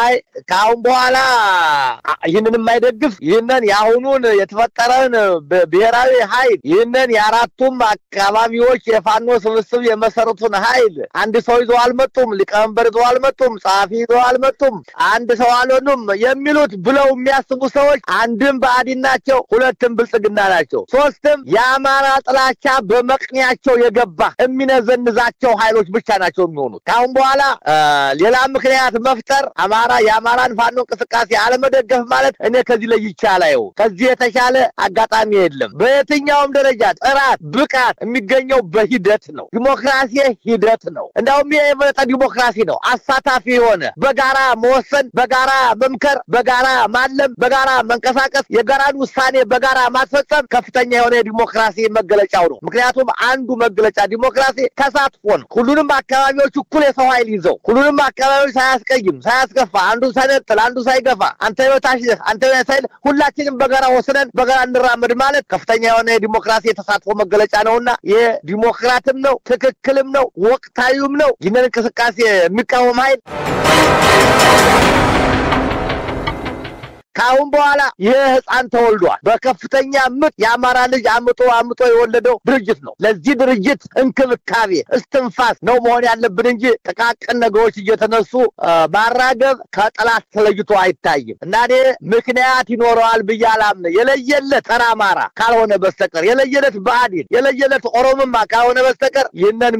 አይ ካሁን በኋላ ይህንን የማይደግፍ ይህንን ያሁኑን የተፈጠረን ብሔራዊ ኃይል ይህንን የአራቱም አካባቢዎች የፋኖ ስብስብ የመሰረቱን ኃይል አንድ ሰው ይዞ አልመጡም ሊቀመንበር ይዞ አልመጡም ጻፊ ይዞ አልመጡም አንድ ሰው አልሆኑም የሚሉት ብለው የሚያስቡ ሰዎች አንድም ባዕዲን ናቸው ሁለትም ብልጽግና ናቸው ሶስትም የአማራ ጥላቻ በመቅኒያቸው የገባ የሚነዘንዛቸው ኃይሎች ብቻ ናቸው የሚሆኑት ካሁን በኋላ ሌላ ምክንያት መፍጠር የአማራን ፋኖ እንቅስቃሴ አለመደገፍ ማለት እኔ ከዚህ ላይ ይቻላል ከዚህ የተሻለ አጋጣሚ የለም በየትኛውም ደረጃ ጥራት ብቃት የሚገኘው በሂደት ነው ዲሞክራሲ ሂደት ነው እንደውም የመጣ ዲሞክራሲ ነው አሳታፊ የሆነ በጋራ መወሰን በጋራ መምከር በጋራ ማለም በጋራ መንቀሳቀስ የጋራን ውሳኔ በጋራ ማስፈጸም ከፍተኛ የሆነ ዲሞክራሲ መገለጫው ነው ምክንያቱም አንዱ መገለጫ ዲሞክራሲ ተሳትፎ ነው ሁሉንም አካባቢዎች እኩል የሰው ኃይል ይዘው ሁሉንም አካባቢዎች ሳያስቀይም ሳያስከፋ አንዱ ሳይነጥል አንዱ ሳይገፋ አንተ የታሽ አንተ ሳይል ሁላችንም በጋራ ወስነን በጋራ እንራመድ ማለት ከፍተኛ የሆነ ዲሞክራሲ ተሳትፎ መገለጫ ነውና የዲሞክራትም ነው ትክክልም ነው ወቅታዊም ነው ይህንን እንቅስቃሴ የሚቃወም ኃይል ካሁን በኋላ የህፃን ተወልዷል በከፍተኛ ምጥ የአማራ ልጅ አምጦ የወለደው ድርጅት ነው ለዚህ ድርጅት እንክብካቤ እስትንፋስ ነው መሆን ያለብን እንጂ ተቃቀን ነገሮች እየተነሱ ባራገብ ከጠላት ተለይቶ አይታይም እና ምክንያት ይኖረዋል ብያላም የለየለት ተራ አማራ ካልሆነ በስተቀር የለየለት ባዕዲን የለየለት ኦሮሞማ ካልሆነ በስተቀር ይህንን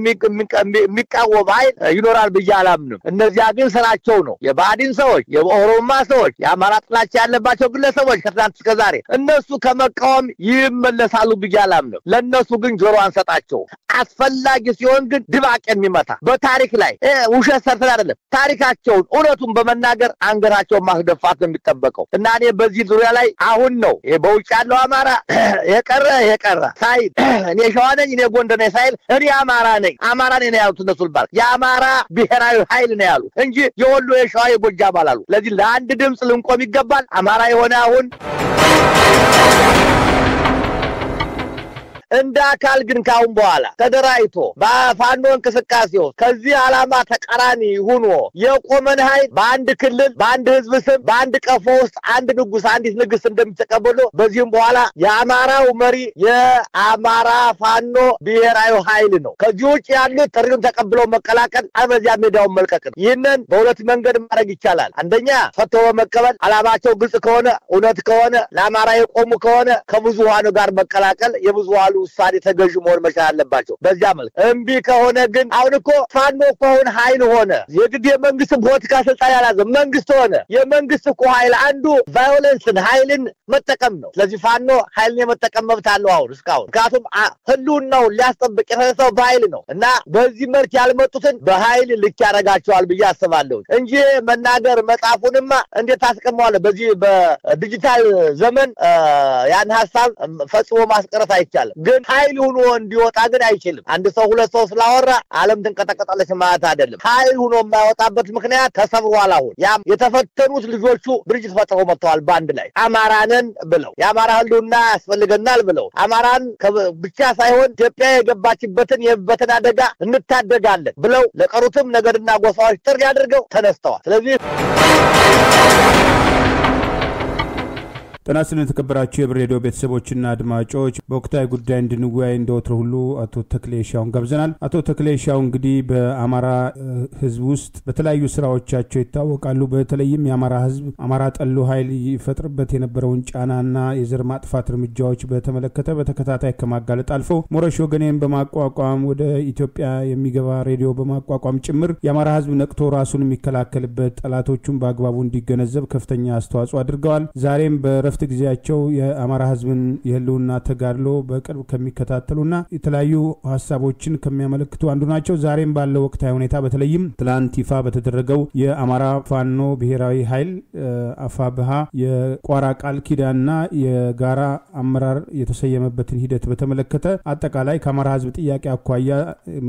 የሚቃወም ኃይል ይኖራል ብያላም እነዚያ ግን ስራቸው ነው የባዕዲን ሰዎች የኦሮሞማ ሰዎች የአማራ ጥላቻ ያለባቸው ግለሰቦች ከትናንት እስከ ዛሬ እነሱ ከመቃወም ይመለሳሉ ብያላም ለነሱ ግን ጆሮ አንሰጣቸው አስፈላጊ ሲሆን ግን ድባቅ የሚመታ በታሪክ ላይ ውሸት ሰርተን አይደለም ታሪካቸውን እውነቱን በመናገር አንገራቸውን ማስደፋት ነው የሚጠበቀው እና እኔ በዚህ ዙሪያ ላይ አሁን ነው በውጭ ያለው አማራ የቀረ ሳይ እኔ ሸዋ ነኝ እኔ ጎንደር ነኝ ሳይል እኔ አማራ ነኝ ያሉት እነሱ ልባል የአማራ ብሔራዊ ኃይል ነው ያሉ እንጂ የወሎ የሸዋ የጎጃም አላሉ ለዚህ ለአንድ ድምጽ ልንቆም ይገባል አማራ የሆነ አሁን እንደ አካል ግን ካሁን በኋላ ተደራይቶ በፋኖ እንቅስቃሴው ከዚህ ዓላማ ተቃራኒ ሆኖ የቆመን ኃይል በአንድ ክልል በአንድ ህዝብ ስም በአንድ ቀፎ ውስጥ አንድ ንጉስ አንዲት ንግስት እንደሚተቀበሉ በዚህም በኋላ የአማራው መሪ የአማራ ፋኖ ብሔራዊ ኃይል ነው ከዚህ ውጭ ያሉት ጥሪውን ተቀብለው መቀላቀል አበዚያ ሜዳውን መልቀቅ ይህንን በሁለት መንገድ ማድረግ ይቻላል አንደኛ ፈቶ በመቀበል ዓላማቸው ግልጽ ከሆነ እውነት ከሆነ ለአማራ የቆሙ ከሆነ ከብዙሃኑ ጋር መቀላቀል የብዙሃኑ ውሳኔ ተገዥ መሆን መቻል አለባቸው በዚያ መልኩ እምቢ ከሆነ ግን አሁን እኮ ፋኖ ከሆነ ኃይል ሆነ የግድ የመንግስት ፖለቲካ ስልጣን ያላዘ መንግስት ሆነ የመንግስት እኮ ኃይል አንዱ ቫዮለንስን ኃይልን መጠቀም ነው ስለዚህ ፋኖ ኃይልን የመጠቀም መብት አለው አሁን እስካሁን ካቱም ህልውናው ሊያስጠብቅ የተነሳው በኃይል ነው እና በዚህ መልክ ያልመጡትን በኃይል ልክ ያረጋቸዋል ብዬ አስባለሁ እንጂ መናገር መጻፉንማ እንዴት ታስቀመዋለህ በዚህ በዲጂታል ዘመን ያን ሐሳብ ፈጽሞ ማስቀረት አይቻልም ግን ኃይል ሆኖ እንዲወጣ ግን አይችልም አንድ ሰው ሁለት ሰው ስላወራ ዓለም ተንቀጠቀጣለች ማለት አይደለም ኃይል ሆኖ የማይወጣበት ምክንያት ተሰብሯል አሁን ያም የተፈተኑት ልጆቹ ድርጅት ፈጥረው መጥተዋል ባንድ ላይ አማራንን ብለው የአማራ ህልውና ያስፈልገናል ብለው አማራን ብቻ ሳይሆን ኢትዮጵያ የገባችበትን የበተና አደጋ እንታደጋለን ብለው ለቀሩትም ነገድና ጎሳዎች ጥሪ አድርገው ተነስተዋል ስለዚህ ተናስልን ተከበራችሁ የብሬዲዮ ቤተሰቦችና አድማጮች በወቅታዊ ጉዳይ እንድንወያይ እንደወትሮ ሁሉ አቶ ተክሌሻውን ጋብዘናል አቶ ተክሌሻው እንግዲህ በአማራ ህዝብ ውስጥ በተለያዩ ስራዎቻቸው ይታወቃሉ በተለይም የአማራ ህዝብ አማራ ጠሉ ኃይል ይፈጥርበት የነበረውን ጫናና የዘር ማጥፋት እርምጃዎች በተመለከተ በተከታታይ ከማጋለጥ አልፎ ሞረሽ ወገኔን በማቋቋም ወደ ኢትዮጵያ የሚገባ ሬዲዮ በማቋቋም ጭምር የአማራ ህዝብ ነቅቶ ራሱን የሚከላከልበት ጠላቶቹን በአግባቡ እንዲገነዘብ ከፍተኛ አስተዋጽኦ አድርገዋል ዛሬም በረፍት ጊዜያቸው የአማራ ህዝብን የህልውና ተጋድሎ በቅርብ ከሚከታተሉና የተለያዩ ሐሳቦችን ከሚያመለክቱ አንዱ ናቸው ዛሬም ባለው ወቅታዊ ሁኔታ በተለይም ትላንት ይፋ በተደረገው የአማራ ፋኖ ብሔራዊ ኃይል አፋብሃ የቋራ ቃል ኪዳንና የጋራ አመራር የተሰየመበትን ሂደት በተመለከተ አጠቃላይ ከአማራ ህዝብ ጥያቄ አኳያ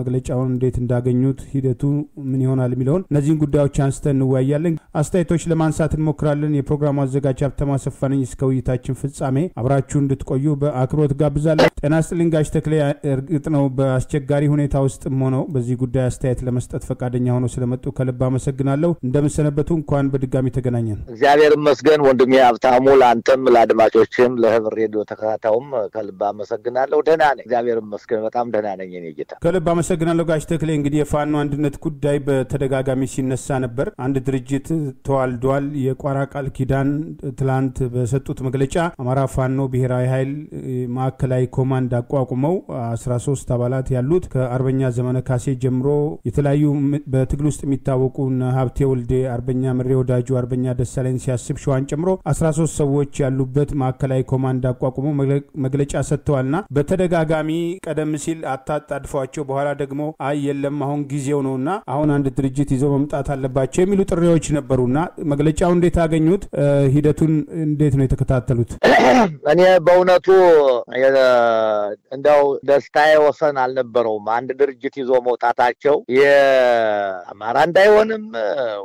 መግለጫውን እንዴት እንዳገኙት ሂደቱ ምን ይሆናል የሚለውን እነዚህን ጉዳዮች አንስተን እንወያያለን አስተያየቶች ለማንሳት እንሞክራለን የፕሮግራሙ አዘጋጅ ሀብተማ ሰፋነኝ እስከ ውይይታችን ፍጻሜ አብራችሁ እንድትቆዩ በአክብሮት ጋብዛለሁ። ጤና ይስጥልኝ ጋሽ ተክሌ። እርግጥ ነው በአስቸጋሪ ሁኔታ ውስጥም ሆነው በዚህ ጉዳይ አስተያየት ለመስጠት ፈቃደኛ ሆነው ስለመጡ ከልብ አመሰግናለሁ። እንደምሰነበቱ እንኳን በድጋሚ ተገናኘን። እግዚአብሔር ይመስገን ወንድሜ ሀብታሙ፣ ለአንተም ለአድማጮችም ለህብር ሬዲዮ ተከታታዩም ከልብ አመሰግናለሁ። ደህና ነኝ፣ እግዚአብሔር ይመስገን፣ በጣም ደህና ነኝ እኔ ጌታ። ከልብ አመሰግናለሁ ጋሽ ተክሌ። እንግዲህ የፋኖ አንድነት ጉዳይ በተደጋጋሚ ሲነሳ ነበር። አንድ ድርጅት ተዋልዷል። የቋራ ቃል ኪዳን ትላንት በሰጡት መግለጫ አማራ ፋኖ ብሔራዊ ኃይል ማዕከላዊ ኮማንድ አቋቁመው 13 አባላት ያሉት ከአርበኛ ዘመነ ካሴ ጀምሮ የተለያዩ በትግል ውስጥ የሚታወቁ ሀብቴ ወልዴ፣ አርበኛ ምሬ ወዳጁ፣ አርበኛ ደሳለኝ ሲያስብ ሸዋን ጨምሮ 13 ሰዎች ያሉበት ማዕከላዊ ኮማንድ አቋቁመው መግለጫ ሰጥተዋልና በተደጋጋሚ ቀደም ሲል አታጣድፏቸው በኋላ ደግሞ አይ የለም አሁን ጊዜው ነውና አሁን አንድ ድርጅት ይዘው መምጣት አለባቸው የሚሉ ጥሪዎች ነበሩና መግለጫው እንዴት አገኙት? ሂደቱን እንዴት ነው የተከታተሉት? እኔ በእውነቱ እንደው ደስታዬ ወሰን አልነበረውም። አንድ ድርጅት ይዞ መውጣታቸው የአማራ እንዳይሆንም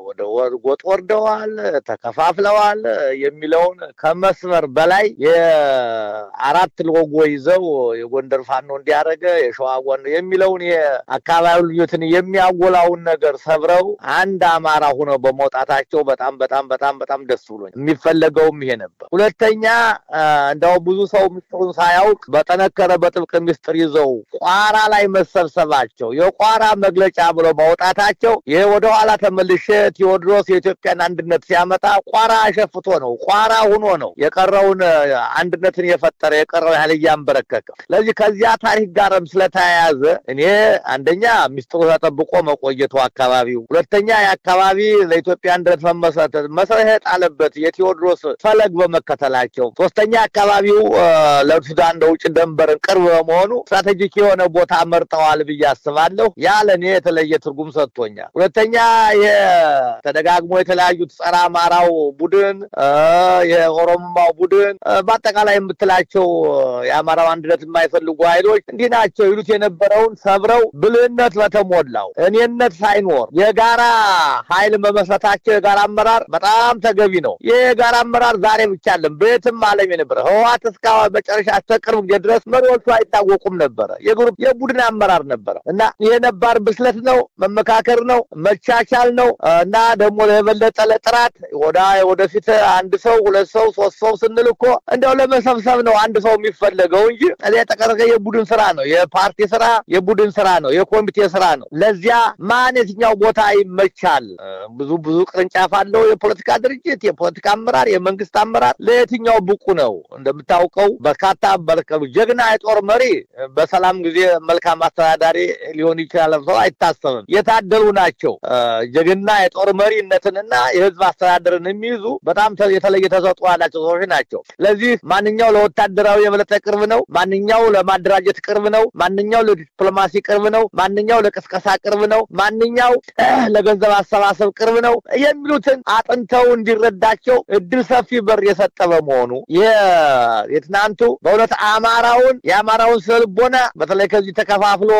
ወደ ጎጥ ወርደዋል፣ ተከፋፍለዋል የሚለውን ከመስመር በላይ የአራት ሎጎ ይዘው የጎንደር ፋኖ እንዲያደረገ የሸዋ ጎንደር የሚለውን የአካባቢው ልዩነትን የሚያጎላውን ነገር ሰብረው አንድ አማራ ሆነው በመውጣታቸው በጣም በጣም በጣም በጣም ደስ ብሎኝ የሚፈለገውም ይሄ ነበር። ሁለተኛ እንደው ብዙ ሰው ምስጢሩን ሳያውቅ በጠነከረ በጥብቅ ምስጢር ይዘው ቋራ ላይ መሰብሰባቸው የቋራ መግለጫ ብሎ ማውጣታቸው ይሄ ወደ ኋላ ተመልሼ ቴዎድሮስ የኢትዮጵያን አንድነት ሲያመጣ ቋራ አሸፍቶ ነው፣ ቋራ ሆኖ ነው የቀረውን አንድነትን የፈጠረ የቀረው ያህል ያንበረከከ። ስለዚህ ከዚያ ታሪክ ጋርም ስለተያያዘ እኔ አንደኛ ምስጢሩ ተጠብቆ መቆየቱ አካባቢው፣ ሁለተኛ የአካባቢ ለኢትዮጵያ አንድነት መሰረት የጣለበት የቴዎድሮስ ፈለግ በመከተላቸው፣ ሶስተኛ አካባቢው ለሱዳን ለውጭ ድንበርን ቅርብ በመሆኑ ስትራቴጂክ የሆነ ቦታ መርጠዋል ብዬ አስባለሁ። ያ ለኔ የተለየ ትርጉም ሰጥቶኛል። ሁለተኛ የተደጋግሞ የተለያዩት ጸረ አማራው ቡድን የኦሮሞማው ቡድን በአጠቃላይ የምትላቸው የአማራው አንድነት የማይፈልጉ ኃይሎች እንዲህ ናቸው ይሉት የነበረውን ሰብረው ብልህነት በተሞላው እኔነት ሳይኖር የጋራ ኃይል መመስረታቸው የጋራ አመራር በጣም ተገቢ ነው። የጋራ አመራር ዛሬ ብቻ አይደለም በየትም ዓለም የነበረ ህወሓት እስካሁን መጨረሻ ተቅርብ ጊዜ ድረስ መሪዎቹ አይታወቁም ነበረ። የቡድን አመራር ነበረ እና የነባር ብስለት ነው፣ መመካከር ነው፣ መቻቻል ነው እና ደግሞ ለበለጠ ለጥራት ወደፊት አንድ ሰው ሁለት ሰው ሶስት ሰው ስንል እኮ እንደው ለመሰብሰብ ነው አንድ ሰው የሚፈለገው እንጂ እዚያ ተቀረቀ የቡድን ስራ ነው፣ የፓርቲ ስራ የቡድን ስራ ነው፣ የኮሚቴ ስራ ነው። ለዚያ ማን የትኛው ቦታ ይመቻል? ብዙ ቅርንጫፍ አለው የፖለቲካ ድርጅት፣ የፖለቲካ አመራር፣ የመንግስት አመራር ለየትኛው ብቁ ነው? እንደምታውቀው በርካታ ጀግና የጦር መሪ በሰላም ጊዜ መልካም አስተዳዳሪ ሊሆን ይችላል ሰው አይታሰብም። የታደሉ ናቸው ጀግና የጦር መሪነትንና የህዝብ አስተዳደርን የሚይዙ በጣም የተለየ ተሰጥኦ ያላቸው ሰዎች ናቸው። ስለዚህ ማንኛው ለወታደራዊ የበለጠ ቅርብ ነው፣ ማንኛው ለማደራጀት ቅርብ ነው፣ ማንኛው ለዲፕሎማሲ ቅርብ ነው፣ ማንኛው ለቅስቀሳ ቅርብ ነው፣ ማንኛው ለገንዘብ አሰባሰብ ቅርብ ነው የሚሉትን አጥንተው እንዲረዳቸው እድል ሰፊ በር የሰጠ በመሆኑ የትናንቱ በእውነት የአማራውን ስልቦና በተለይ ከዚህ ተከፋፍሎ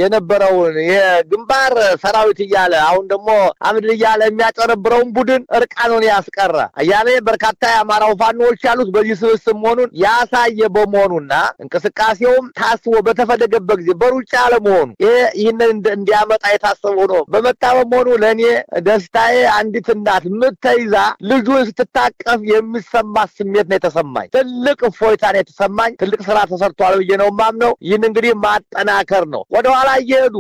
የነበረውን የግንባር ሰራዊት እያለ አሁን ደግሞ አምድ እያለ የሚያጨረብረውን ቡድን እርቃኑን ያስቀረ ያኔ በርካታ የአማራው ፋኖዎች ያሉት በዚህ ስብስብ መሆኑን ያሳየ በመሆኑና እንቅስቃሴውም ታስቦ በተፈለገበት ጊዜ በሩጫ አለመሆኑ ይህንን እንዲያመጣ የታሰበ ሆኖ በመጣ በመሆኑ ለእኔ ደስታዬ አንዲት እናት ምትይዛ ልጁን ስትታቀፍ የሚሰማ ስሜት ነው የተሰማኝ። ትልቅ እፎይታ ነው የተሰማኝ። ትልቅ ስራ ተሰርቷል ብዬ ነው የማምነው። ይህን እንግዲህ ማጠናከር ነው። ወደኋላ እየሄዱ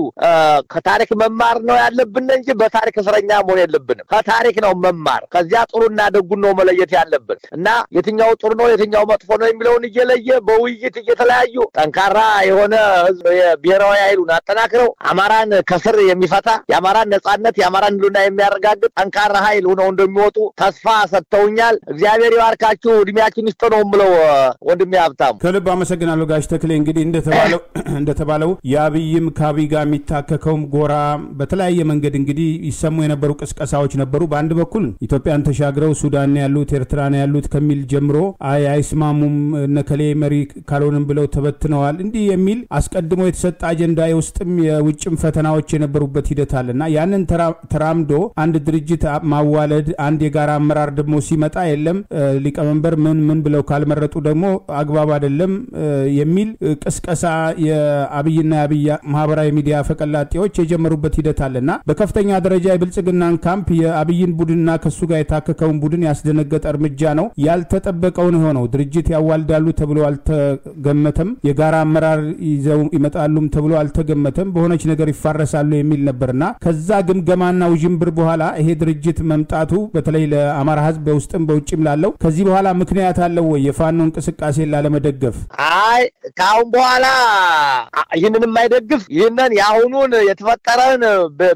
ከታሪክ መማር ነው ያለብን እንጂ በታሪክ እስረኛ መሆን የለብንም። ከታሪክ ነው መማር። ከዚያ ጥሩና ደጉን ነው መለየት ያለብን እና የትኛው ጥሩ ነው የትኛው መጥፎ ነው የሚለውን እየለየ በውይይት እየተለያዩ ጠንካራ የሆነ ህዝብ የብሔራዊ ኃይሉን አጠናክረው አማራን ከስር የሚፈታ የአማራን ነጻነት የአማራን ህልውና የሚያረጋግጥ ጠንካራ ኃይል ሆነው እንደሚወጡ ተስፋ ሰጥተውኛል። እግዚአብሔር ይባርካችሁ፣ እድሜያችን ይስጥ ነው የምለው ወንድሜ ሀብታሙ። ከልብ አመሰግናለሁ ጋሽ ተክሌ። እንግዲህ እንደተባለው የአብይም ከአብይ ጋር የሚታከከውም ጎራ በተለያየ መንገድ እንግዲህ ይሰሙ የነበሩ ቅስቀሳዎች ነበሩ። በአንድ በኩል ኢትዮጵያን ተሻግረው ሱዳን ያሉት ኤርትራን ያሉት ከሚል ጀምሮ አይስማሙም ነከሌ መሪ ካልሆነም ብለው ተበትነዋል እንዲህ የሚል አስቀድሞ የተሰጠ አጀንዳ የውስጥም የውጭም ፈተናዎች የነበሩበት ሂደት አለና ያንን ተራምዶ አንድ ድርጅት ማዋለድ አንድ የጋራ አመራር ደግሞ ሲመጣ የለም ሊቀመንበር ምን ብለው ካልመረጡ ደግሞ አግባብ አይደለም የሚል ቅስቀሳ የአብይና የአብይ ማህበራዊ ሚዲያ ፈቀላጤዎች የጀመሩበት ሂደት አለና በከፍተኛ ደረጃ የብልጽግናን ካምፕ የአብይን ቡድንና ከሱ ጋር የታከከውን ቡድን ያስደነገጠ እርምጃ ነው። ያልተጠበቀውን ሆነው ድርጅት ያዋልዳሉ ተብሎ አልተገመተም። የጋራ አመራር ይዘው ይመጣሉም ተብሎ አልተገመተም። በሆነች ነገር ይፋረሳሉ የሚል ነበርና ከዛ ግምገማና ውጅንብር በኋላ ይሄ ድርጅት መምጣቱ በተለይ ለአማራ ህዝብ በውስጥም በውጭም ላለው ከዚህ በኋላ ምክንያት አለው ወይ የፋኖ እንቅስቃሴ ላለመደገፍ? አይ ካሁን በኋላ ይህንን የማይደግፍ ይህንን ያሁኑን የተፈጠረን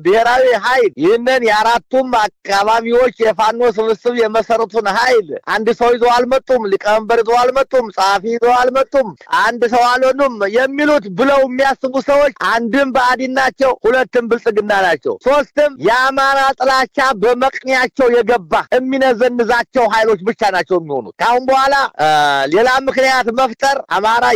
ብሔራዊ ኃይል ይህንን የአራቱም አካባቢዎች የፋኖ ስብስብ የመሰረቱን ኃይል አንድ ሰው ይዘው አልመጡም፣ ሊቀመንበር ይዘው አልመጡም፣ ጸሐፊ ይዘው አልመጡም፣ አንድ ሰው አልሆኑም የሚሉት ብለው የሚያስቡ ሰዎች አንድም ብአዴን ናቸው፣ ሁለትም ብልጽግና ናቸው፣ ሶስትም የአማራ ጥላቻ በመቅኒያቸው የገባ የሚነዘንዛቸው ኃይሎች ብቻ ናቸው የሚሆኑት። ካሁን በኋላ ሌላ ምክንያት መፍጠር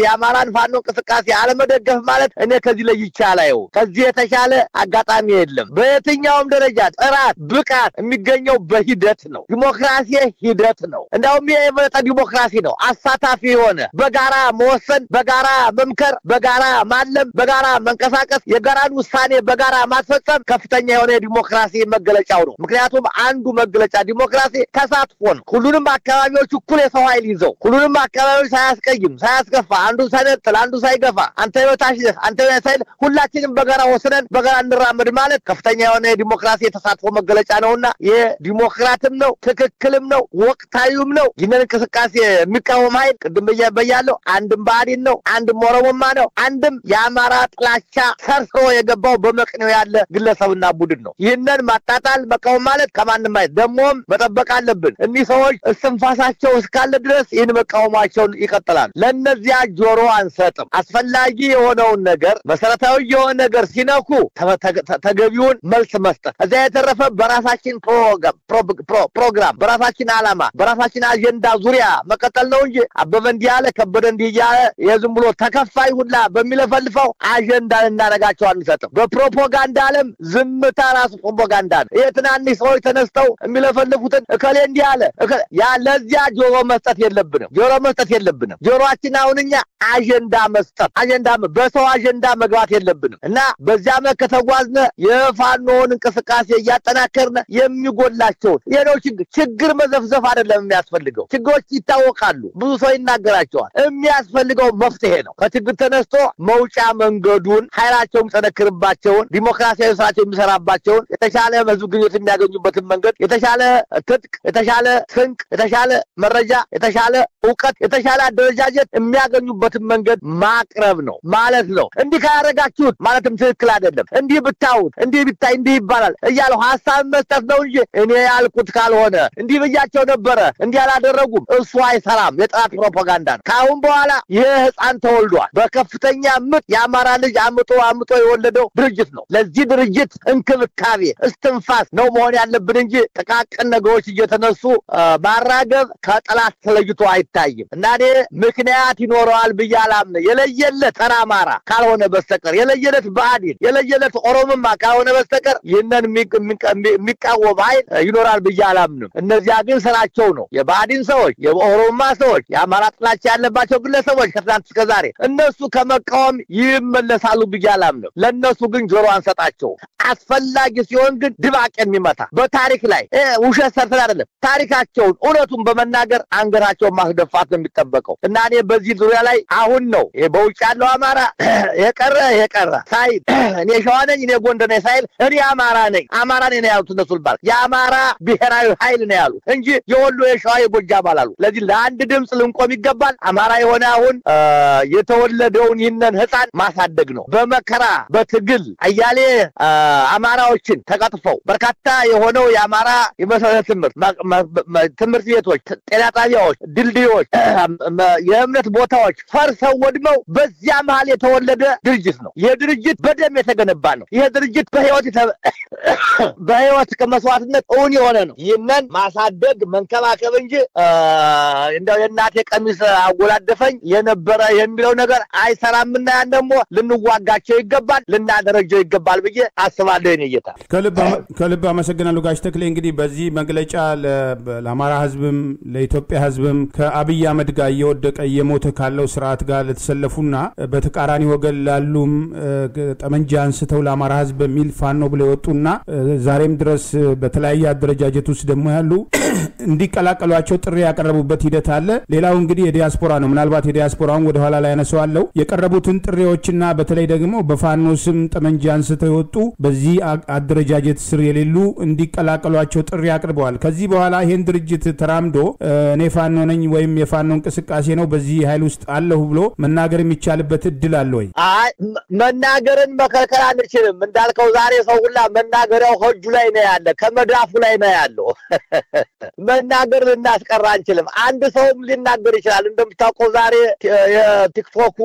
የአማራን ፋኖ እንቅስቃሴ አለመደገፍ ማለት እኔ ከዚህ ላይ ይቻላል። ከዚህ የተሻለ አጋጣሚ የለም። በየትኛውም ደረጃ ጥራት ብቃት የሚገኘው በሂደት ነው። ዲሞክራሲ ሂደት ነው። እንደውም የበለጠ ዲሞክራሲ ነው። አሳታፊ የሆነ በጋራ መወሰን፣ በጋራ መምከር፣ በጋራ ማለም፣ በጋራ መንቀሳቀስ፣ የጋራን ውሳኔ በጋራ ማስፈጸም ከፍተኛ የሆነ የዲሞክራሲ መገለጫው ነው። ምክንያቱም አንዱ መገለጫ ዲሞክራሲ ተሳትፎ ነው። ሁሉንም አካባቢዎች እኩል የሰው ኃይል ይዘው ሁሉንም አካባቢዎች ሳያስቀይም ሳያስከፋ አንዱ ሳይነጥል አንዱ ሳይገፋ አንተ በታች አንተ ሳይል ሁላችንም በጋራ ወስነን በጋራ እንራመድ ማለት ከፍተኛ የሆነ የዲሞክራሲ የተሳትፎ መገለጫ ነውና የዲሞክራትም ነው፣ ትክክልም ነው፣ ወቅታዊም ነው። ይህንን እንቅስቃሴ የሚቃወም ኃይል ቅድም በያለው አንድም ብአዴን ነው፣ አንድም ኦሮሞማ ነው፣ አንድም የአማራ ጥላቻ ሰርስሮ የገባው በመቅኔው ያለ ግለሰብና ቡድን ነው። ይህንን ማጣጣል መቃወም ማለት ከማንም አይደለም። ደሞም መጠበቅ አለብን። እኒህ ሰዎች እስትንፋሳቸው እስካለ ድረስ ይህን መቃወማቸውን ይቀጥላሉ። ለነዚያ ጆሮ አንሰጥም። አስፈላጊ የሆነውን ነገር መሰረታዊ የሆነ ነገር ሲነኩ ተገቢውን መልስ መስጠት፣ እዛ የተረፈ በራሳችን ፕሮግራም በራሳችን ዓላማ በራሳችን አጀንዳ ዙሪያ መቀጠል ነው እንጂ አበበ እንዲህ ያለ ከበደ እንዲህ ያለ የዝም ብሎ ተከፋይ ሁላ በሚለፈልፈው አጀንዳ እናረጋቸው አንሰጥም። በፕሮፓጋንዳ ዓለም ዝምታ ራሱ ፕሮፓጋንዳ ነው። የትናንሽ ሰዎች ተነስተው የሚለፈልፉትን እከሌ እንዲህ ያለ ያ ለዚያ ጆሮ መስጠት የለብንም። ጆሮአችን አሁንኛ አጀንዳ መስጠት በሰው አጀንዳ መግባት የለብንም እና በዚያ ከተጓዝነ የፋኖን እንቅስቃሴ እያጠናከርነ የሚጎላቸው የነው ችግር መዘፍዘፍ አይደለም የሚያስፈልገው። ችግሮች ይታወቃሉ፣ ብዙ ሰው ይናገራቸዋል። የሚያስፈልገው መፍትሄ ነው። ከችግር ተነስቶ መውጫ መንገዱን ኃይላቸው የሚጠነክርባቸውን ዲሞክራሲያዊ ስራቸው የሚሰራባቸውን የተሻለ ህዝብ ግንኙነት የሚያገኙበትን መንገድ የተሻለ ትጥቅ የተሻለ ስንቅ የተሻለ መረጃ የተሻለ ዕውቀት የተሻለ አደረጃጀት የሚያገኙበትን መንገድ ማቅረብ ነው ማለት ነው። እንዲህ ካደረጋችሁት ማለትም ትክክል አይደለም፣ እንዲህ ብታውት እንዲህ ቢታይ እንዲህ ይባላል እያለው ሐሳብ መስጠት ነው እንጂ እኔ ያልኩት ካልሆነ እንዲህ ብያቸው ነበረ እንዲህ አላደረጉም እሱ አይሰራም። የጥራት ፕሮፓጋንዳ ነው። ካሁን በኋላ ይህ ህፃን ተወልዷል። በከፍተኛ ምጥ የአማራ ልጅ አምጦ የወለደው ድርጅት ነው። ለዚህ ድርጅት እንክብካቤ እስትንፋስ ነው መሆን ያለብን እንጂ ጥቃቅን ነገሮች እየተነሱ ማራገብ ከጠላት ተለይቶ አይታይም እና እኔ ምክንያት ይኖረዋል ብዬ አላምንም። የለየለት ጸረ አማራ ካልሆነ በስተቀር የለየለት ብአዴን የለየለት ኦሮሞማ ካልሆነ በስተቀር ይህንን የሚቃወም ኃይል ይኖራል ብዬ አላምንም። እነዚያ ግን ስራቸው ነው። የብአዴን ሰዎች፣ የኦሮሞማ ሰዎች፣ የአማራ ጥላቻ ያለባቸው ግለሰቦች ከትናንት እስከ ዛሬ እነሱ ከመቃወም ይመለሳሉ ብዬ አላምንም። ለነሱ ግን ጆሮ አንሰጣቸው። አስፈላጊ ሲሆን ግን ድባቅ የሚመታ በታሪክ ላይ ውሸት ሰርተን አይደለም ታሪካቸውን እውነቱን በመናገር አንገታቸውን ማስደፋት ነው የሚጠበቀው እና እኔ በዚህ ዙሪያ ላይ አሁን ነው በውጭ ያለው አማራ የቀረ ሳይል እኔ ሸዋ ነኝ እኔ ጎንደር ነኝ ሳይል እኔ አማራ ነኝ ነው ያሉት እነሱ ልባል የአማራ ብሔራዊ ኃይል ነው ያሉት እንጂ የወሎ የሸዋ የጎጃም አላሉ። ለዚህ ለአንድ ድምጽ ልንቆም ይገባል። አማራ የሆነ አሁን የተወለደውን ይህንን ህፃን ማሳደግ ነው። በመከራ በትግል አያሌ አማራዎችን ተቀጥፈው በርካታ የሆነው የአማራ የመሰረተ ትምህርት ቤቶች፣ ጤና ጣቢያዎች፣ ድልድዮች፣ የእምነት ቦታዎች ፈርሰው ወድመው በዚያ መሃል የተወለደ ድርጅት ነው። ይሄ ድርጅት በደም የተገነባ ነው። ይሄ ድርጅት በህይወት ከመስዋዕትነት እውን የሆነ ነው። ይህንን ማሳደግ መንከባከብ እንጂ እንደው የእናቴ ቀሚስ አጎላደፈኝ የነበረ የሚለው ነገር አይሰራምና ያን ደግሞ ልንዋጋቸው ይገባል፣ ልናደረጀው ይገባል ብዬ አስባለሁ። የኔ ጌታ ከልብ አመሰግናለሁ ጋሽ ተክሌ። እንግዲህ በዚህ መግለጫ ለአማራ ህዝብ ህዝብም ለኢትዮጵያ ህዝብም ከአብይ አህመድ ጋር እየወደቀ እየሞተ ካለው ስርዓት ጋር ለተሰለፉና በተቃራኒ ወገን ላሉም ጠመንጃ አንስተው ለአማራ ህዝብ በሚል ፋኖ ብለው ወጡና ዛሬም ድረስ በተለያየ አደረጃጀት ውስጥ ደግሞ ያሉ እንዲቀላቀሏቸው ጥሪ ያቀረቡበት ሂደት አለ። ሌላው እንግዲህ የዲያስፖራ ነው። ምናልባት የዲያስፖራውን ወደ ኋላ ላይ ያነሳዋለው የቀረቡትን ጥሪዎችና በተለይ ደግሞ በፋኖ ስም ጠመንጃ አንስተው ወጡ በዚህ አደረጃጀት ስር የሌሉ እንዲቀላቀሏቸው ጥሪ አቅርበዋል። ከዚህ በኋላ ይሄን ድርጅት ተራምዶ እኔ ፋኖ ነኝ ወይም የፋኖ እንቅስቃሴ ነው በዚህ ኃይል ውስጥ አለሁ ብሎ መናገር የሚቻልበት እድል አለ ወይ? አይ መናገርን መከልከል አንችልም። እንዳልከው ዛሬ ሰው ሁላ መናገሪያው ሆጁ ላይ ነው ያለ፣ ከመዳፉ ላይ ነው ያለው። መናገር ልናስቀር አንችልም። አንድ ሰውም ሊናገር ይችላል። እንደምታውቀው ዛሬ የቲክቶኩ፣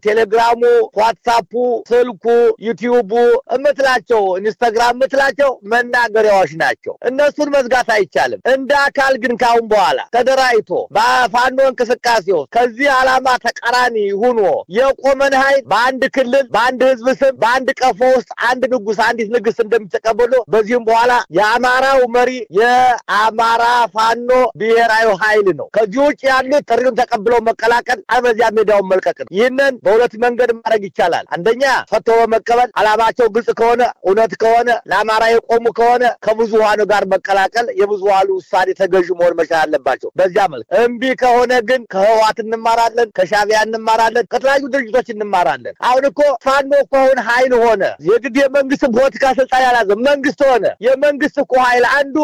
ቴሌግራሙ፣ ዋትስአፑ፣ ስልኩ፣ ዩቲዩቡ እምትላቸው ኢንስታግራም እምትላቸው መናገሪያዎች ናቸው። እነሱን መዝጋት አይቻልም። እንደ አካል ግን ካሁን በኋላ ተደራጅቶ በፋኖ እንቅስቃሴ ውስጥ ከዚህ ዓላማ ተቃራኒ ሆኖ የቆመን ኃይል በአንድ ክልል በአንድ ህዝብ ስም በአንድ ቀፎ ውስጥ አንድ ንጉስ አንዲት ንግስት እንደሚተቀበሉ በዚህም በኋላ የአማራው መሪ የአማራ ፋኖ ብሔራዊ ኃይል ነው። ከዚህ ውጭ ያሉት ጥሪውን ተቀብለው መቀላቀል አበዚያ ሜዳውን መልቀቅ ነው። ይህንን በሁለት መንገድ ማድረግ ይቻላል። አንደኛ ፈቶ በመቀበል ዓላማቸው ግልጽ ከሆነ እውነት ከሆነ ለአማራ የቆሙ ከሆነ ከብዙሃኑ ጋር መቀላቀል የብዙሃኑ ውሳኔ ተገዥ መሆን መቻል አለባቸው። በዚያ መልክ እምቢ ከሆነ ግን ከህወሓት እንማራለን፣ ከሻዕቢያ እንማራለን፣ ከተለያዩ ድርጅቶች እንማራለን። አሁን እኮ ፋኖ እኮ አሁን ኃይል ሆነ። የግድ የመንግስት ፖለቲካ ስልጣን ያላዘ መንግስት ሆነ። የመንግስት እኮ ኃይል አንዱ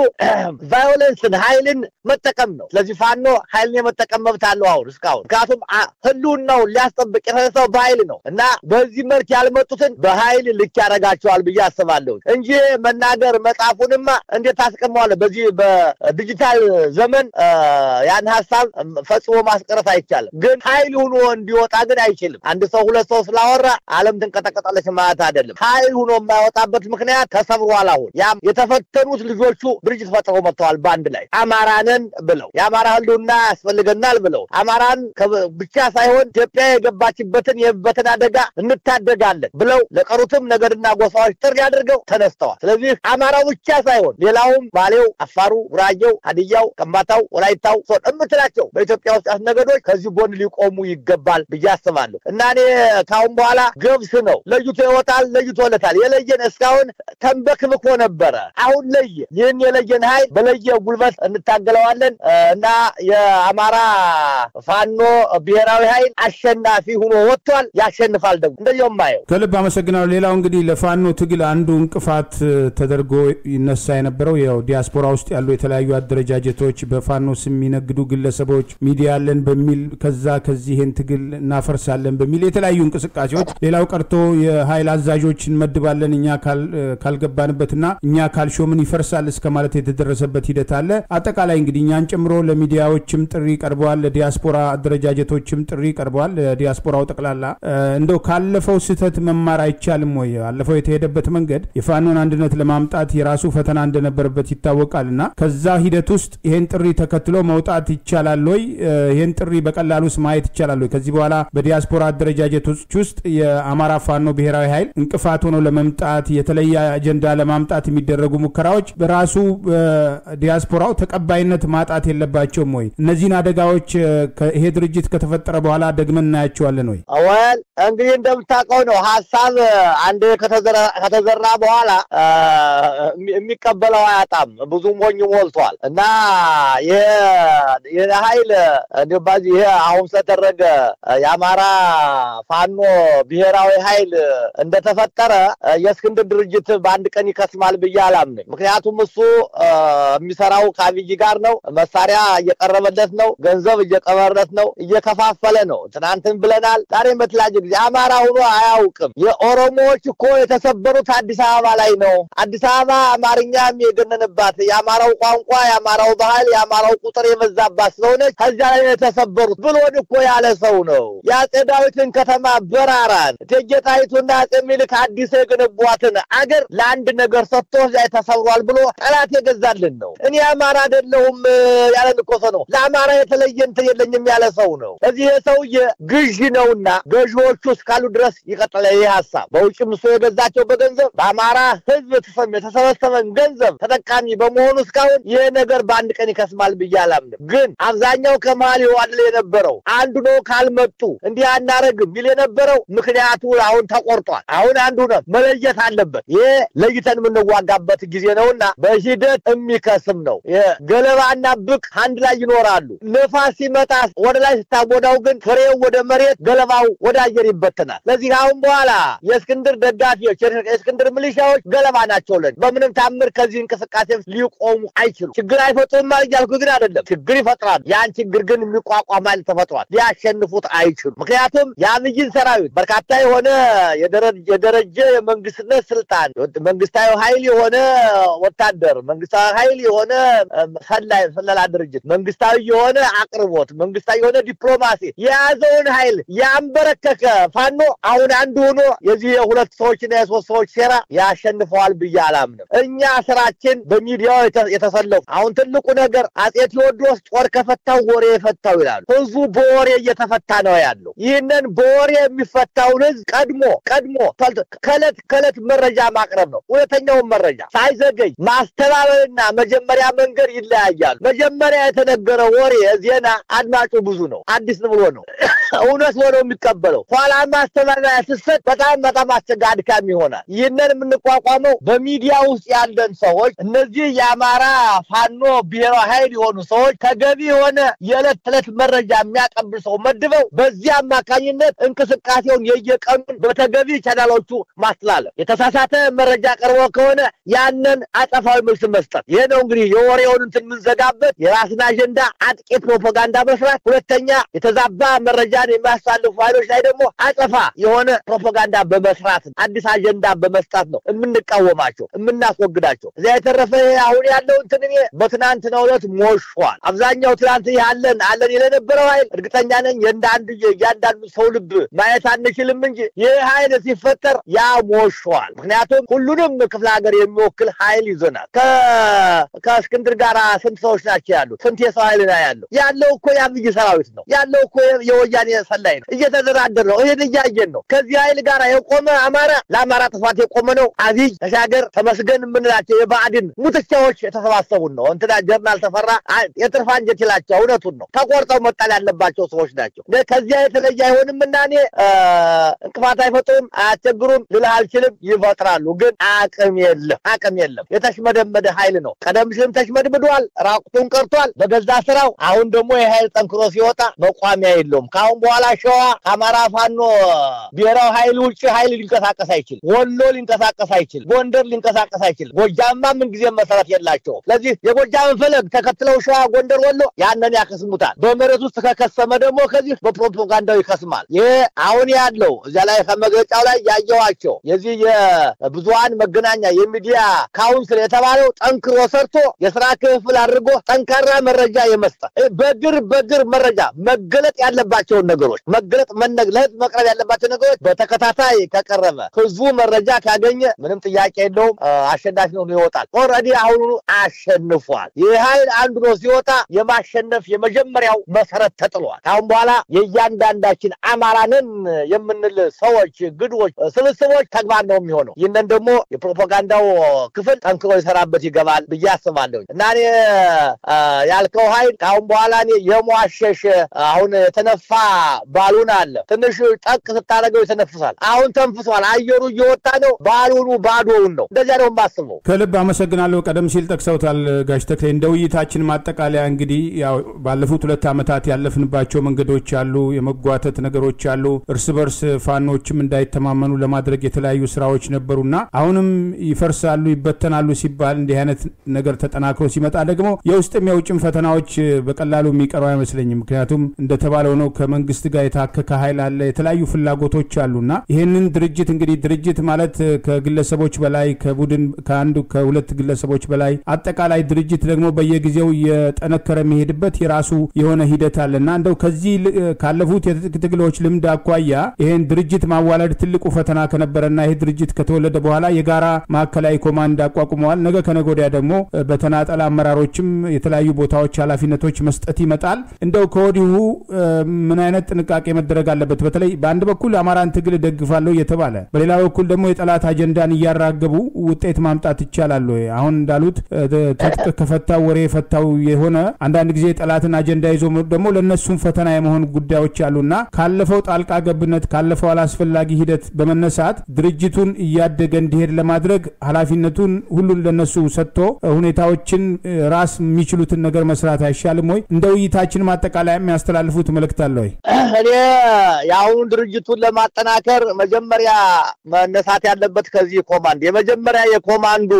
ቫዮለንስን ኃይልን መጠቀም ነው። ስለዚህ ፋኖ ኃይልን የመጠቀም መብት አለው አሁን እስካሁን። ምክንያቱም ህልውናውን ሊያስጠብቅ የተነሳው በኃይል ነው እና በዚህ መልክ ያልመጡትን በኃይል ልክ ያደርጋቸዋል ብዬ አስባለሁ እንጂ መናገር መጻፉንማ እንዴት ታስቀመዋለህ? በዚህ በዲጂታል ዘመን ያን ሐሳብ ፈጽሞ ማስቀረት አይቻልም። ግን ኃይል ሆኖ እንዲወጣ ግን አይችልም። አንድ ሰው ሁለት ሰው ስላወራ ዓለም ትንቀጠቀጣለች ማለት አይደለም። ኃይል ሆኖ የማይወጣበት ምክንያት ተሰብሯል። አሁን ያም የተፈተኑት ልጆቹ ድርጅት ፈጥረው መጥተዋል በአንድ ላይ አማራንን ብለው የአማራ ህልውና ያስፈልገናል ብለው አማራን ብቻ ሳይሆን ኢትዮጵያ የገባችበትን የበተና አደጋ እንታደጋለን ብለው ለቀሩትም ነገድና ጎሳዎች ጥሪ አድርገው ተነስተዋል። ስለዚህ አማራው ብቻ ሳይሆን ሌላውም ባሌው፣ አፋሩ፣ ጉራጌው፣ ሀዲያው፣ ከምባታው፣ ወላይታው እምትላቸው በኢትዮጵያ ውስጥ ነገዶች ከዚህ ጎን ሊቆሙ ይገባል ብዬ አስባለሁ እና እኔ ካሁን በኋላ ገብስ ነው ለይቶ ይወጣል፣ ለይቶለታል። የለየን እስካሁን ተንበክብኮ ነበረ። አሁን ለየ። ይህን የለየን ኃይል በለየ ጉልበት እንታገለዋለን እና የአማራ ፋኖ ብሔራዊ ኃይል አሸናፊ ሆኖ ወጥቷል። ያሸንፋል ደግሞ እንደየውም ማየው። ከልብ አመሰግናለሁ። ሌላው እንግዲህ ለፋኖ ትግል አንዱ እንቅፋት ተደርጎ ይነሳ የነበረው ያው ዲያስፖራ ውስጥ ያሉ የተለያዩ አደረጃጀቶች በፋኖ ስም የሚነግዱ ግለሰቦች ሚዲያ አለን በሚል ከዚህን ትግል እናፈርሳለን በሚል የተለያዩ እንቅስቃሴዎች ሌላው ቀርቶ የኃይል አዛዦች እንመድባለን እኛ ካልገባንበትና እኛ ካልሾምን ይፈርሳል እስከማለት የተደረሰበት ሂደት አለ። አጠቃላይ እንግዲህ እኛን ጨምሮ ለሚዲያዎችም ጥሪ ቀርበዋል፣ ለዲያስፖራ አደረጃጀቶችም ጥሪ ቀርበዋል። ለዲያስፖራው ጠቅላላ እንደው ካለፈው ስህተት መማር አይቻልም ወይ? አለፈው የተሄደበት መንገድ የፋኖን አንድነት ለማምጣት የራሱ ፈተና እንደነበረበት ይታወቃልና ከዛ ሂደት ውስጥ ይሄን ጥሪ ተከትሎ መውጣት ይቻላል ወይ? ይሄን ጥሪ በቀላሉስ ማየት ይቻላል ወይ? ከዚህ በኋላ በዲያስፖራ አደረጃጀቶች ውስጥ የአማራ ፋኖ ብሔራዊ ኃይል እንቅፋት ሆኖ ለመምጣት የተለየ አጀንዳ ለማምጣት የሚደረጉ ሙከራዎች በራሱ ዲያስፖራው ተቀባይነት ማጣት የለባቸውም ወይ? እነዚህን አደጋዎች ይሄ ድርጅት ከተፈጠረ በኋላ ደግመን እናያቸዋለን ወይ? አወል እንግዲህ እንደምታውቀው ነው ሐሳብ አንድ ከተዘራ በኋላ የሚቀበለው አያጣም። ብዙ ሞኝ ሞልቷል እና ይሄ ኃይል እንደባዚ ይሄ አሁን ስለተደረገ የአማራ ፋኖ ብሔራዊ ኃይል እንደተፈጠረ የእስክንድር ድርጅት በአንድ ቀን ይከስማል ብዬ አላምንም። ምክንያቱም እሱ የሚሰራው ከአብይ ጋር ነው። መሳሪያ እየቀረበለት ነው፣ ገንዘብ እየቀበረለት ነው፣ እየከፋፈለ ነው። ትናንትን ብለናል፣ ዛሬም በተለያየ ጊዜ አማራ ሆኖ አያውቅም። የኦሮሞዎች እኮ የተሰበሩት አዲስ አበባ ላይ ነው። አዲስ አበባ አማርኛም የገነነባት የአማራው ቋንቋ፣ የአማራው ባህል፣ የአማራው ቁጥር የበዛባት ስለሆነች ከዚያ ላይ የተሰበሩት ብሎን እኮ ያለ ሰው ነው። የአፄ ዳዊትን ከተማ በራራን እቴጌ ጣይቱና አፄ ምኒልክ አዲስ የገነቧትን አገር ለአንድ ነገር ሰጥቶ እዚያ ተሰብሯል ብሎ ጠላት የገዛልን ነው። እኔ አማራ አይደለሁም ያለን እኮ ሰው ነው። ለአማራ የተለየ እንትን የለኝም ያለ ሰው ነው። እዚህ ሰውዬ ግዥ ነውና ገዢዎቹ እስካሉ ድረስ ይቀጥላል። ይሄ ሐሳብ በውጭም እሱ የገዛቸው በገንዘብ በአማራ ህዝብ የተሰበሰበን ገንዘብ ተጠቃሚ በመሆኑ እስካሁን ይሄ ነገር በአንድ ቀን ይከስማል ይከስማል ብዬ አላምንም። ግን አብዛኛው ከመሃል ይዋል የነበረው አንዱ ነው ካልመጡ እንዲህ አናረግም ይል የነበረው ምክንያቱ አሁን ተቆርጧል። አሁን አንዱ ነው መለየት አለበት። ይሄ ለይተን የምንዋጋበት ጊዜ ነውና በሂደት የሚከስም ነው። ገለባና ብቅ አንድ ላይ ይኖራሉ። ነፋስ ሲመጣ ወደ ላይ ስታቦዳው ግን ፍሬው ወደ መሬት ገለባው ወደ አየር ይበተናል። ለዚህ አሁን በኋላ የእስክንድር ደጋፊዎች የእስክንድር ሚሊሻዎች ገለባ ናቸው። በምንም ታምር ከዚህ እንቅስቃሴ ሊቆሙ አይችሉም። ችግር አይፈጥሩም ማለት ያልኩ ግን አይደለም። ችግር ይፈጥራሉ። ያን ችግር ግን የሚቋቋም ኃይል ተፈጥሯል። ሊያሸንፉት አይችሉም። ምክንያቱም የአብይን ሰራዊት በርካታ የሆነ የደረጀ የመንግስትነት ስልጣን መንግስታዊ ኃይል የሆነ ወታደር መንግስታዊ ኃይል የሆነ ስለላ ድርጅት መንግስታዊ የሆነ አቅርቦት መንግስታዊ የሆነ ዲፕሎማሲ የያዘውን ኃይል ያንበረከከ ፋኖ አሁን አንዱ ሆኖ የዚህ የሁለት ሰዎችና የሶስት ሰዎች ሴራ ያሸንፈዋል ብዬ አላምንም። እኛ ስራችን በሚዲያው የተሰለፉ አሁን ትልቁ ነገር አጼ ቴዎድሮስ ጦር ከፈታው ወሬ የፈታው ይላሉ። ህዝቡ በወሬ እየተፈታ ነው ያለው። ይህንን በወሬ የሚፈታውን ህዝብ ቀድሞ ከለት መረጃ ማቅረብ ነው። ሁለተኛውን መረጃ ሳይዘገይ ማስተባበልና መጀመሪያ መንገር ይለያያሉ። መጀመሪያ የተነገረ ወሬ ዜና አድማጩ ብዙ ነው፣ አዲስ ብሎ ነው እውነት ሆኖ የሚቀበለው። ኋላ ማስተባበያ ሲሰጥ በጣም አስቸጋሪ ይሆናል። ይህንን የምንቋቋመው በሚዲያ ውስጥ ያለን ሰዎች እነዚህ የአማራ ፋኖ ብሔራዊ ኃይል የሆኑ ሰዎች ተገቢ የሆነ የዕለት ተዕለት መረጃ የሚያቀብል ሰው መድበው በዚህ አማካኝነት እንቅስቃሴውን የየቀኑን በተገቢ ቻናሎቹ ማስተላለፍ፣ የተሳሳተ መረጃ ቀርቦ ከሆነ ያንን አጸፋዊ መልስ መስጠት። ይሄ ነው እንግዲህ የወሬውን እንትን የምንዘጋበት የራስን አጀንዳ አጥቂ ፕሮፓጋንዳ መስራት። ሁለተኛ የተዛባ መረጃን የሚያሳልፉ ኃይሎች ላይ ደግሞ አጸፋ የሆነ ፕሮፓጋንዳ በመስራት አዲስ አጀንዳ በመስጣት ነው የምንቃወማቸው የምናስወግዳቸው። እዚያ የተረፈ አሁን ያለው እንትን በትናንትናው ዕለት ሞሽቷል። አብዛኛው ትናንት አለን የነበረው ኃይል እርግጠኛ ነኝ ያንዳንዱ ሰው ልብ ማየት አንችልም እንጂ ይህ ኃይል ሲፈጠር ያ ሞሽቷል። ምክንያቱም ሁሉንም ክፍለ ሀገር የሚወክል ኃይል ይዞናል። ከእስክንድር ጋር ስንት ሰዎች ናቸው ያሉት? ስንት የሰው ኃይል ያለው እኮ የአብይ ሰራዊት ነው ያለው እኮ የወያኔ ሰላይ ነው። እየተደራደር ነው። ይሄን እያየን ነው። ከዚህ ኃይል ጋር የቆመ አማራ ለአማራ ጥፋት የቆመ ነው። አብይ ተሻገር ተመስገን የምንላቸው የባዕድን ሙትቻዎች የተሰባሰቡን ነው። እንትና ጀርናል ተፈራ የትርፋ እንጀት ይላቸው እውነቱን ነው። ተቆርጠው መጣል ያለባቸው ሰዎች ናቸው። ከዚያ የተለየ አይሆንም እና እኔ እንቅፋት አይፈጥሩም አያስቸግሩም ልልህ አልችልም። ይፈጥራሉ ግን አቅም የለም። የተሽመደመደ ኃይል ነው። ቀደም ሲልም ተሽመድምዷል፣ ራቁቱን ቀርቷል በገዛ ስራው። አሁን ደግሞ የኃይል ጠንክሮ ሲወጣ መቋሚያ የለውም። ካሁን በኋላ ሸዋ አማራ ፋኖ ብሔራዊ ኃይል ውጭ ኃይል ሊንቀሳቀስ አይችል፣ ወሎ ሊንቀሳቀስ አይችል፣ ጎንደር ሊንቀሳቀስ አይችል። ጎጃምማ ምን ጊዜ መሰረት የላቸው። ስለዚህ የጎጃምን ፈለግ ተከትለው ሸዋ፣ ጎንደር፣ ወሎ ያንን ያከስሙታል። በመሬት ውስጥ ከከሰመ ደግሞ ከዚህ በፕሮፓጋንዳው ይከስማል። ይሄ አሁን ያለው እዚያ ላይ ከመግለጫው ላይ ያየዋቸው የዚህ የብዙሃን መገናኛ የሚዲያ ካውንስል የተባለው ጠንክሮ ሰርቶ የስራ ክፍል አድርጎ ጠንካራ መረጃ የመስጠት በግር መረጃ መገለጥ ያለባቸውን ነገሮች ለህዝብ መቅረብ ያለባቸው ነገሮች በተከታታይ ከቀረበ ህዝቡ መረጃ ካገኘ ምንም ጥያቄ የለውም አሸናፊ ነው ይወጣል። ኦልሬዲ አሁኑ አሸንፏል። ይህ ኃይል አንዱ ነው ሲወጣ የማሸነፍ የመጀመሪያው መሰረት ተጥሏል። አሁን በኋላ የእያንዳንዳችን አማራንን የምንል ሰዎች ግድቦች ስብስቦች ተግባር ነው የሚሆነው። ይህንን ደግሞ የፕሮፓጋንዳው ክፍል ጠንክሮ ይሰራበት ይገባል ብዬ አስባለሁ እና እኔ ያልከው ኃይል አሁን በኋላ እኔ የሟሸሽ አሁን የተነፋ ባሉን አለ ትንሽ ጠቅ ስታረገው ይተነፍሳል። አሁን ተንፍሷል። አየሩ እየወጣ ነው። ባሉኑ ባዶውን ነው። እንደዚያ ነው የማስበው። ከልብ አመሰግናለሁ። ቀደም ሲል ጠቅሰውታል ጋሽ ተክሌ። እንደ ውይይታችን ማጠቃለያ እንግዲህ ያው ባለፉት 2 ዓመታት ያለፍንባቸው መንገዶች አሉ፣ የመጓተት ነገሮች አሉ። እርስ በርስ ፋኖችም እንዳይተማመኑ ለማድረግ የተለያዩ ስራዎች ነበሩና አሁንም ይፈርሳሉ ይበተናሉ ሲባል እንዲህ አይነት ነገር ተጠናክሮ ሲመጣ ደግሞ የውስጥም የውጭም ፈተናዎች በቀላሉ የሚቀሩ አይመስለኝም። ምክንያቱም እንደተባለው ነው ከመንግስት ጋር የታከከ ኃይል አለ፣ የተለያዩ ፍላጎቶች አሉና ይሄንን ድርጅት እንግዲህ ድርጅት ማለት ከግለሰቦች በላይ ከቡድን ከአንዱ ከሁለት ግለሰቦች በላይ አጠቃላይ ድርጅት ደግሞ በየጊዜው የጠነከረ የሚሄድበት የራሱ የሆነ ሂደት አለና እንደው ከዚህ ካለፉት የትግሎች ልምድ አኳያ ይሄን ድርጅት ማዋለድ ትልቁ ፈተና ከነበረና ይሄ ድርጅት ከተወለደ በኋላ የጋራ ማዕከላዊ ኮማንድ አቋቁመዋል። ነገ ከነገ ወዲያ ደግሞ በተናጠል አመራሮችም የተለያዩ ቦታዎች ኃላፊነቶች መስጠት ይመጣል። እንደው ከወዲሁ ምን አይነት ጥንቃቄ መደረግ አለበት? በተለይ በአንድ በኩል አማራን ትግል ደግፋለሁ እየተባለ በሌላ በኩል ደግሞ የጠላት አጀንዳን እያራገቡ ውጤት ማምጣት ይቻላል ወይ? አሁን እንዳሉት ትጥቅ ከፈታው ወሬ የማይፈታው የሆነ አንዳንድ ጊዜ ጠላትን አጀንዳ ይዞ ደግሞ ለነሱም ፈተና የመሆን ጉዳዮች አሉና ካለፈው ጣልቃ ገብነት ካለፈው አላስፈላጊ ሂደት በመነሳት ድርጅቱን እያደገ እንዲሄድ ለማድረግ ኃላፊነቱን ሁሉን ለነሱ ሰጥቶ ሁኔታዎችን ራስ የሚችሉትን ነገር መስራት አይሻልም ወይ? እንደ ውይይታችን ማጠቃለያ የሚያስተላልፉት መልእክት አለ ወይ? እኔ ያውን ድርጅቱን ለማጠናከር መጀመሪያ መነሳት ያለበት ከዚህ ኮማንድ የመጀመሪያ የኮማንዱ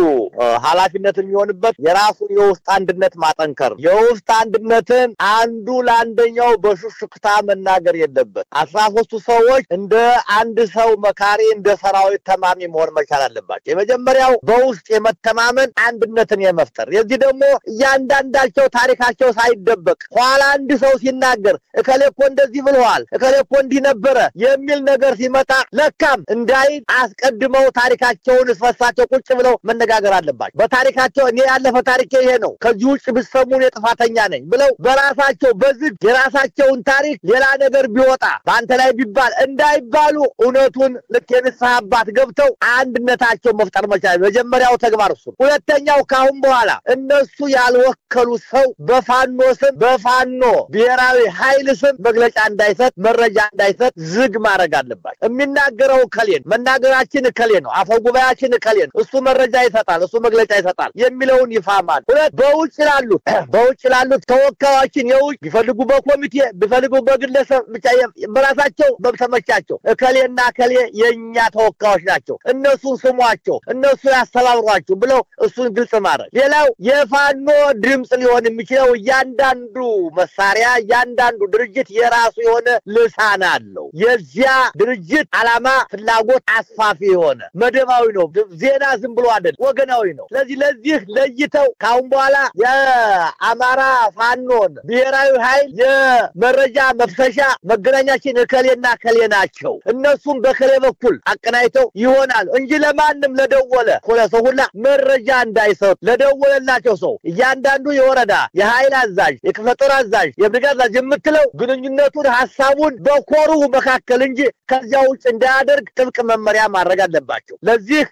ኃላፊነት የሚሆንበት የራሱን የውስጥ አንድነት ማጠንከር የውስጥ አንድነትን አንዱ ለአንደኛው በሹክሹክታ መናገር የለበት 13 ሰዎች እንደ አንድ ሰው መካሪ እንደ ሰራዊት ተማሚ መሆን መቻል አለባቸው። የመጀመሪያው በውስጥ የመተማመን አንድነትን የመፍጠር የዚህ ደግሞ እያንዳንዳቸው ታሪካቸው ሳይደበቅ ኋላ አንድ ሰው ሲናገር እከሌኮ እንደዚህ ብለዋል እከሌኮ እንዲህ ነበረ የሚል ነገር ሲመጣ ለካም እንዳይ አስቀድመው ታሪካቸውን እስፈሳቸው ቁጭ ብለው መነጋገር አለባቸው። በታሪካቸው እኔ ያለፈ ታሪኬ ይሄ ነው ከዚህ ውጭ ብሰሙን የጥፋተኛ ነኝ ብለው በራሳቸው በዝግ የራሳቸውን ታሪክ ሌላ ነገር ቢወጣ በአንተ ላይ ቢባል እንዳይባሉ እውነቱን ልክ የንስሐ አባት ገብተው አንድነታቸው መፍጠር መቻል መጀመሪያው ተግባር እሱ። ሁለተኛው ካሁን በኋላ እነሱ ያልወከሉ ሰው በፋኖ ስም በፋኖ ብሔራዊ ኃይል ስም መግለጫ እንዳይሰጥ መረጃ እንዳይሰጥ ዝግ ማድረግ አለባቸው። የሚናገረው ከሌን መናገራችን ከሌን ነው አፈጉባኤያችን ከሌን እሱ መረጃ ይሰጣል እሱ መግለጫ ይሰጣል የሚለውን ይፋማል። ሁለት በውጭ ላሉት ተወካዮችን የውጭ ቢፈልጉ በኮሚቴ ቢፈልጉ በግለሰብ ብቻ በራሳቸው በተመቻቸው ከሌና ከሌ የኛ ተወካዮች ናቸው እነሱን ስሟቸው እነሱ ያስተባብሯቸው ብለው እሱን ግልጽ ማድረግ። ሌላው የፋኖ ድምጽ ሊሆን የሚችለው ያንዳንዱ መሳሪያ ያንዳንዱ ድርጅት የራሱ የሆነ ልሳን አለው። የዚያ ድርጅት ዓላማ ፍላጎት አስፋፊ የሆነ መደባዊ ነው። ዜና ዝም ብሎ አይደል ወገናዊ ነው። ለዚህ ለይተው ካሁን በኋላ የአማራ ፋኖን ብሔራዊ ኃይል የመረጃ መፍሰሻ መገናኛችን ከሌና ከሌ ናቸው እነሱም በከሌ በኩል አቀናይተው ይሆናል እንጂ ለማንም ለደወለ ሰው ሁላ መረጃ እንዳይሰጥ ለደወለላቸው ሰው እያንዳንዱ የወረዳ የኃይል አዛዥ የክፍለ ጦር አዛዥ የብርጋዴ አዛዥ የምትለው ግንኙነቱን ሐሳቡን በኮሩ መካከል እንጂ ከዚያ ውጭ እንዳያደርግ ጥብቅ መመሪያ ማድረግ አለባቸው። ለዚህ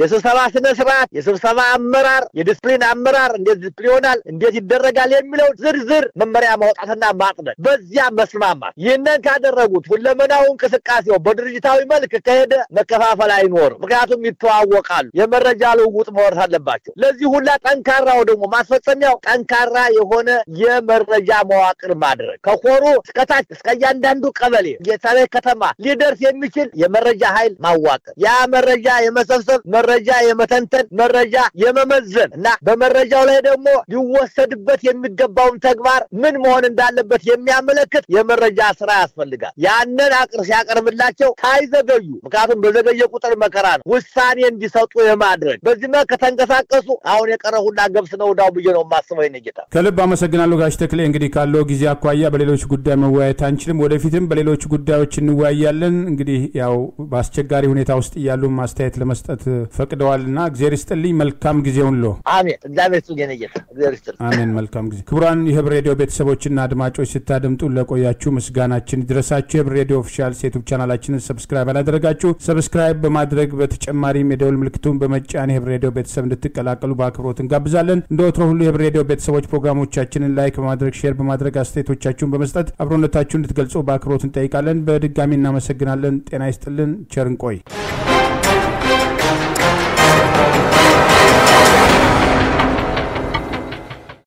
የስብሰባ ስነ ስርዓት የስብሰባ አመራር የዲስፕሊን አመራር እንዴት ዲስፕሊናል እንዴት ይደረጋል የሚለው ዝርዝር መመሪያ ማውጣትና ማጽደቅ በዚያ መስማማት። ይህንን ካደረጉት ሁለመናው እንቅስቃሴው በድርጅታዊ መልክ ከሄደ መከፋፈል አይኖርም። ምክንያቱም ይተዋወቃሉ የመረጃ ልውውጥ መወርስ አለባቸው። ለዚህ ሁላ ጠንካራው ደግሞ ማስፈጸሚያው ጠንካራ የሆነ የመረጃ መዋቅር ማድረግ ከኮሩ እስከታች እስከ እያንዳንዱ ቀበሌ የታለ ከተማ ሊደርስ የሚችል የመረጃ ኃይል ማዋቀር ያ መረጃ የመሰብሰብ መረጃ የመተንተን መረጃ የመመዘን እና በመረጃው ላይ ደግሞ ሊወሰድበት የሚገባውን ተግባር ምን መሆን እንዳለበት የሚያመለክት የመረጃ ስራ ያስፈልጋል። ያንን ሲያቀርብላቸው ሳይዘገዩ ምክንያቱም በዘገየ ቁጥር መከራ ነው ውሳኔ እንዲሰጡ የማድረግ በዚህ መልኩ ከተንቀሳቀሱ አሁን የቀረሁላ ገብስ ነው ዳው ብዬ ነው ማስበው። ይነጌታ ከልብ አመሰግናለሁ ጋሽ ተክሌ። እንግዲህ ካለው ጊዜ አኳያ በሌሎች ጉዳይ መወያየት አንችልም ወደፊትም በሌሎች ጉዳዮች እንወያያለን። እንግዲህ ያው በአስቸጋሪ ሁኔታ ውስጥ ያሉ ማስተያየት ለመስጠት ፈቅደዋልና እግዚአብሔር ይስጥልኝ መልካም ጊዜውን ሎ አሜን። እግዚአብሔር ይስጥልኝ ነጌታ እግዚአብሔር ይስጥልኝ አሜን። መልካም ጊዜ። ክቡራን የህብር ሬዲዮ ቤተሰቦችና አድማጮች ስታደምጡ ለቆያችሁ ምስጋናችን ይድረሳችሁ። የህብር ሬዲዮ ኦፊሻል ዩቲዩብ ቻናላችንን ሰብስክራይብ አላደረጋችሁ ሰብስክራይብ በማድረግ በተጨማሪም የደወል ምልክቱን በመጫን የህብር ሬዲዮ ቤተሰብ እንድትቀላቀሉ በአክብሮት እንጋብዛለን። እንደወትሮ ሁሉ የህብር ሬዲዮ ቤተሰቦች ፕሮግራሞቻችንን ላይክ በማድረግ ሼር በማድረግ አስተያየቶቻችሁን በመስጠት አብሮነታችሁን እንድትገልጹ በአክብሮት እንጠይቃለን። በድጋሚ እናመሰግናለን። ጤና ይስጥልን። ቸር እንቆይ።